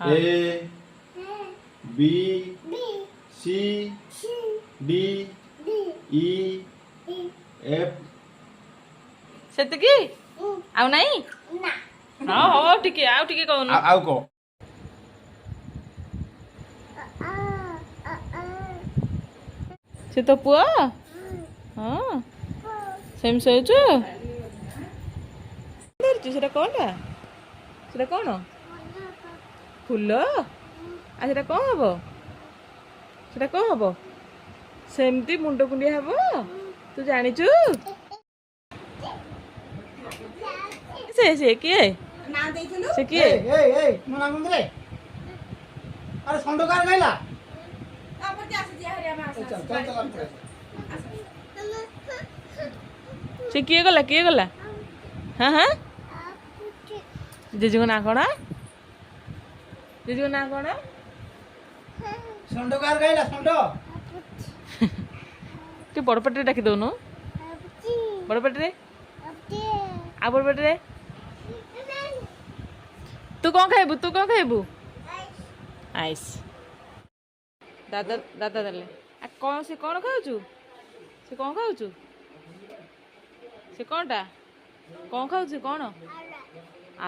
A B C D E F ସେତିକି ଆଉ ନାଇଁ ହଁ ହଉ ଟିକେ ଆଉ ଟିକେ କହୁନୁ ଆଉ କହ ସେ ତୋ ପୁଅ ହଁ ସେମିତି ଶୋଇଛୁ ଧରିଛୁ ସେଟା କଣଟା ସେଟା କଣ ଫୁଲ ଆଉ ସେଟା କଣ ହବ ସେଟା କଣ ହବ ସେମିତି ମୁଣ୍ଡ କୁଣ୍ଡିଆ ହବ ତୁ ଜାଣିଛୁ ସେ କିଏ ସେ କିଏ ଆରେ ଷଣ୍ଢକାର ଗାଇଲା ସେ କିଏ ଗଲା ହଁ ହଁ ଜେଜେଙ୍କ ନାଁ କଣ ଜେଜେଙ୍କ ନାଁ କଣ ଷଣ୍ଢକାର ଗାଇଲା ଷଣ୍ଢ ଟିକେ ବଡ଼ ପାଟିରେ ଡାକି ଦଉନୁ ବଡ଼ ପାଟିରେ ଆଉ ବଡ଼ ପାଟିରେ ତୁ କଣ ଖାଇବୁ ଆଇସ୍ ଦାଦା ଦେଲେ କଣ ସେ କଣ ଖାଉଛୁ ସେ କଣଟା କଣ ଖାଉଛୁ କଣ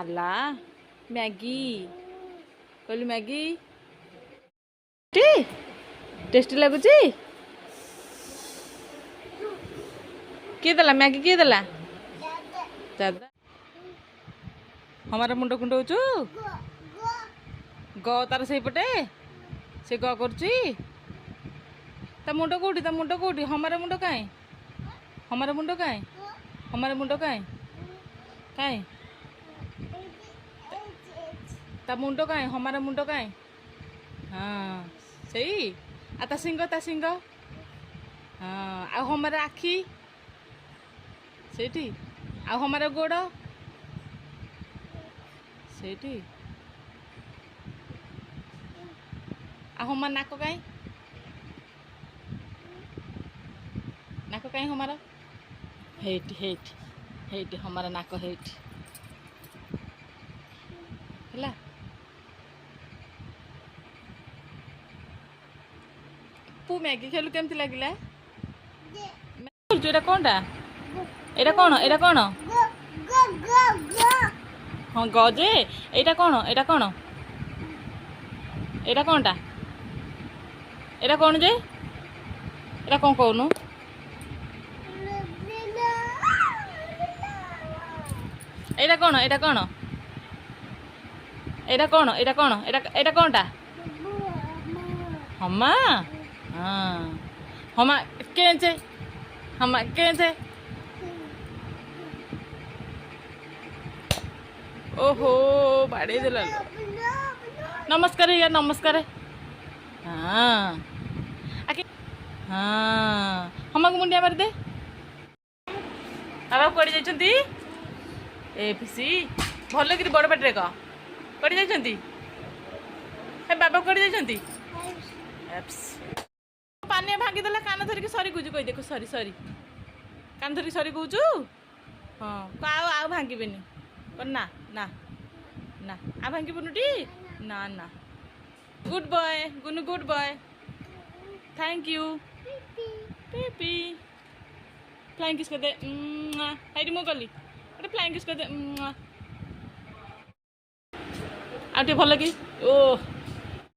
ଆଲା ମ୍ୟାଗି କହିଲୁ ମ୍ୟାଗି ଟେଷ୍ଟି ଲାଗୁଛି କିଏ ଦେଲା ମ୍ୟାଗି କିଏ ଦେଲା ଦାଦା ହମାର ମୁଣ୍ଡ କୁଣ୍ଡଉଛୁ ଗ ତାର ସେଇପଟେ ସେ ଗ କରୁଛି ତା ମୁଣ୍ଡ କୋଉଠି ହମାର ମୁଣ୍ଡ କାଇଁ ତା ମୁଣ୍ଡ କାଇଁ ହମାର ମୁଣ୍ଡ କାଇଁ ହଁ ସେଇ ଆଉ ତା ସିଂଗ ହଁ ଆଉ ହମାର ଆଖି ସେଇଠି ଆଉ ହମାର ଗୋଡ଼ ସେଇଠି ଆଉ ହମାର ନାକ କାଇଁ ହମାର ହେଇଠି ହମାର ନାକ ହେଇଠି ହେଲା ତୁ ମ୍ୟାଗି ଖେଳୁ କେମିତି ଲାଗିଲା ଏଇଟା କଣଟା ଏଇଟା କଣ ହଁ ଗଜେ ଏଇଟା କଣଟା ଏଇଟା କଣ ଯେ ଏଇଟା କଣ କହୁନୁ ଏଇଟା କଣଟା ହମା ହଁ ହମା କେଞ୍ଚେ ଓହୋ ବାଡ଼େଇ ଦେଲା ନମସ୍କାର ହଁ ହମାକୁ ମୁଣ୍ଡିଆ ମାରିଦେ ବାବା କୁଆଡ଼େ ଯାଇଛନ୍ତି ଏଫସି ଭଲ କିରି ବଡ଼ ପାଟିରେ କହ କୁଆଡ଼େ ଯାଇଛନ୍ତି ହେ ବାବା କୁଆଡ଼େ ଯାଇଛନ୍ତି ପାନିଆ ଭାଙ୍ଗିଦେଲା କାନ ଧରିକି ସରି କହୁଛୁ କହିଦେଖ ସରି କାନ ଧରିକି ସରି କହୁଛୁ ହଁ ଆଉ ଭାଙ୍ଗିବେନି ନା ଆଉ ଭାଙ୍ଗିବୁନୁଟି ନା good boy Gunu good boy thank you baby flying kiss कर दे हाइडी मो गली अरे फ्लाइंग किस कर दे आटे भल कि ओ